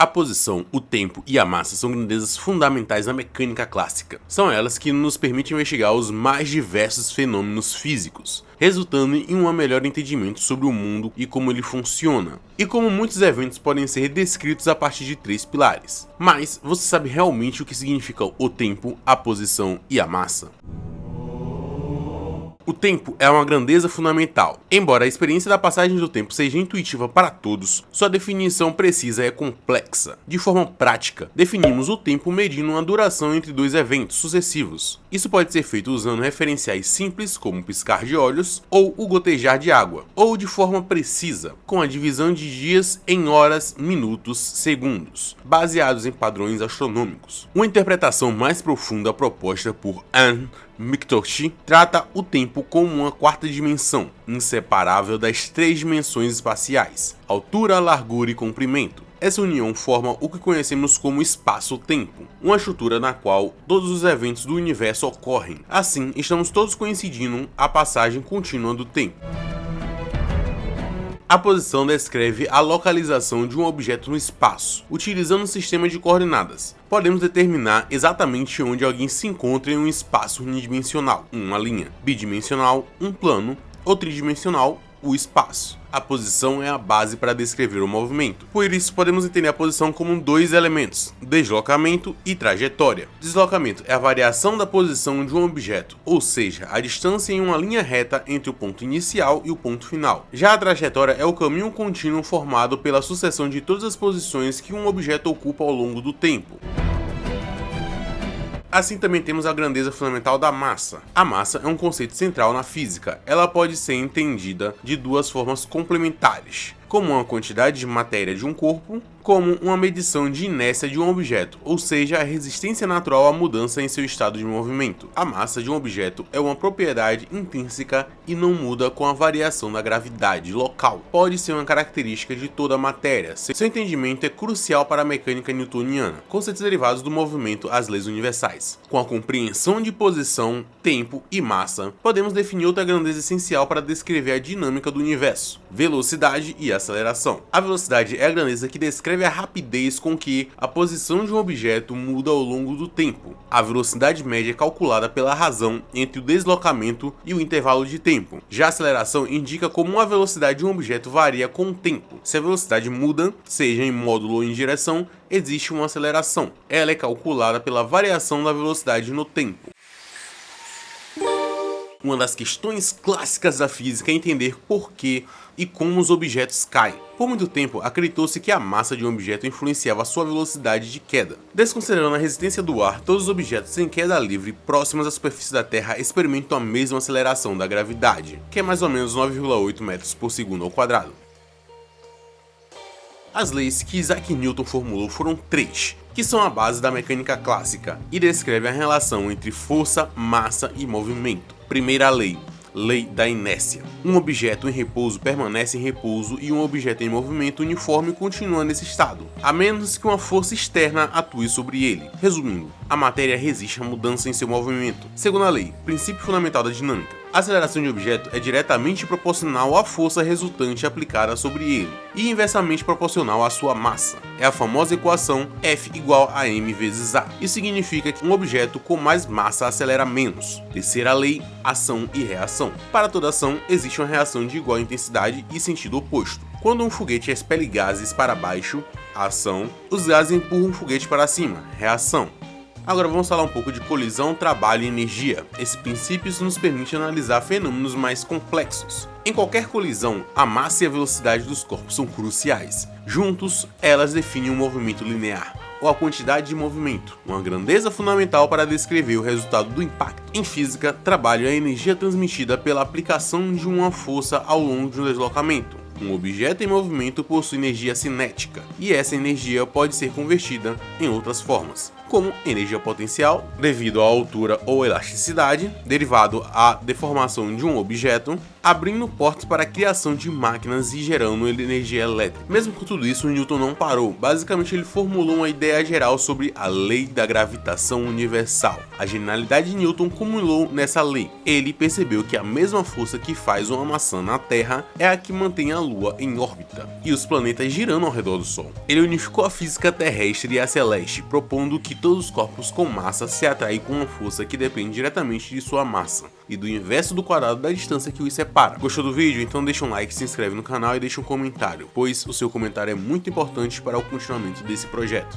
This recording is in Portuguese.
A posição, o tempo e a massa são grandezas fundamentais na mecânica clássica. São elas que nos permitem investigar os mais diversos fenômenos físicos, resultando em um melhor entendimento sobre o mundo e como ele funciona, e como muitos eventos podem ser descritos a partir de 3 pilares. Mas você sabe realmente o que significa o tempo, a posição e a massa? O tempo é uma grandeza fundamental. Embora a experiência da passagem do tempo seja intuitiva para todos, sua definição precisa é complexa. De forma prática, definimos o tempo medindo uma duração entre 2 eventos sucessivos. Isso pode ser feito usando referenciais simples, como o piscar de olhos ou o gotejar de água, ou de forma precisa, com a divisão de dias em horas, minutos, segundos, baseados em padrões astronômicos. Uma interpretação mais profunda proposta por Anne McTurchy trata o tempo como uma quarta dimensão, inseparável das 3 dimensões espaciais: altura, largura e comprimento. Essa união forma o que conhecemos como espaço-tempo, uma estrutura na qual todos os eventos do universo ocorrem. Assim, estamos todos coincidindo a passagem contínua do tempo. A posição descreve a localização de um objeto no espaço. Utilizando um sistema de coordenadas, podemos determinar exatamente onde alguém se encontra em um espaço unidimensional, uma linha, bidimensional, um plano, ou tridimensional, o espaço. A posição é a base para descrever o movimento. Por isso, podemos entender a posição como 2 elementos: deslocamento e trajetória. Deslocamento é a variação da posição de um objeto, ou seja, a distância em uma linha reta entre o ponto inicial e o ponto final. Já a trajetória é o caminho contínuo formado pela sucessão de todas as posições que um objeto ocupa ao longo do tempo. Assim também temos a grandeza fundamental da massa. A massa é um conceito central na física. Ela pode ser entendida de 2 formas complementares: como uma quantidade de matéria de um corpo, como uma medição de inércia de um objeto, ou seja, a resistência natural à mudança em seu estado de movimento. A massa de um objeto é uma propriedade intrínseca e não muda com a variação da gravidade local. Pode ser uma característica de toda a matéria. Seu entendimento é crucial para a mecânica newtoniana, conceitos derivados do movimento às leis universais. Com a compreensão de posição, tempo e massa, podemos definir outra grandeza essencial para descrever a dinâmica do universo: velocidade e aceleração. A velocidade é a grandeza que descreve a rapidez com que a posição de um objeto muda ao longo do tempo. A velocidade média é calculada pela razão entre o deslocamento e o intervalo de tempo. Já a aceleração indica como a velocidade de um objeto varia com o tempo. Se a velocidade muda, seja em módulo ou em direção, existe uma aceleração. Ela é calculada pela variação da velocidade no tempo. Uma das questões clássicas da física é entender por que e como os objetos caem. Por muito tempo, acreditou-se que a massa de um objeto influenciava a sua velocidade de queda. Desconsiderando a resistência do ar, todos os objetos em queda livre próximos à superfície da Terra experimentam a mesma aceleração da gravidade, que é mais ou menos 9,8 metros por segundo ao quadrado. As leis que Isaac Newton formulou foram 3, que são a base da mecânica clássica e descrevem a relação entre força, massa e movimento. Primeira lei: lei da inércia. Um objeto em repouso permanece em repouso e um objeto em movimento uniforme continua nesse estado, a menos que uma força externa atue sobre ele. Resumindo, a matéria resiste à mudança em seu movimento. Segunda lei: princípio fundamental da dinâmica. A aceleração de um objeto é diretamente proporcional à força resultante aplicada sobre ele, e inversamente proporcional à sua massa. É a famosa equação F igual a m vezes a. Isso significa que um objeto com mais massa acelera menos. Terceira lei: ação e reação. Para toda ação, existe uma reação de igual intensidade e sentido oposto. Quando um foguete expele gases para baixo, ação, os gases empurram o foguete para cima, reação. Agora vamos falar um pouco de colisão, trabalho e energia. Esses princípios nos permitem analisar fenômenos mais complexos. Em qualquer colisão, a massa e a velocidade dos corpos são cruciais. Juntos, elas definem um movimento linear, ou a quantidade de movimento, uma grandeza fundamental para descrever o resultado do impacto. Em física, trabalho é a energia transmitida pela aplicação de uma força ao longo de um deslocamento. Um objeto em movimento possui energia cinética, e essa energia pode ser convertida em outras formas, como energia potencial, devido à altura ou elasticidade, derivado à deformação de um objeto, abrindo portas para a criação de máquinas e gerando energia elétrica. Mesmo com tudo isso, Newton não parou. Basicamente, ele formulou uma ideia geral sobre a lei da gravitação universal. A genialidade de Newton culminou nessa lei. Ele percebeu que a mesma força que faz uma maçã na Terra é a que mantém a Lua Lua em órbita e os planetas girando ao redor do Sol. Ele unificou a física terrestre e a celeste, propondo que todos os corpos com massa se atraem com uma força que depende diretamente de sua massa e do inverso do quadrado da distância que os separa. Gostou do vídeo? Então deixa um like, se inscreve no canal e deixa um comentário, pois o seu comentário é muito importante para o continuamento desse projeto.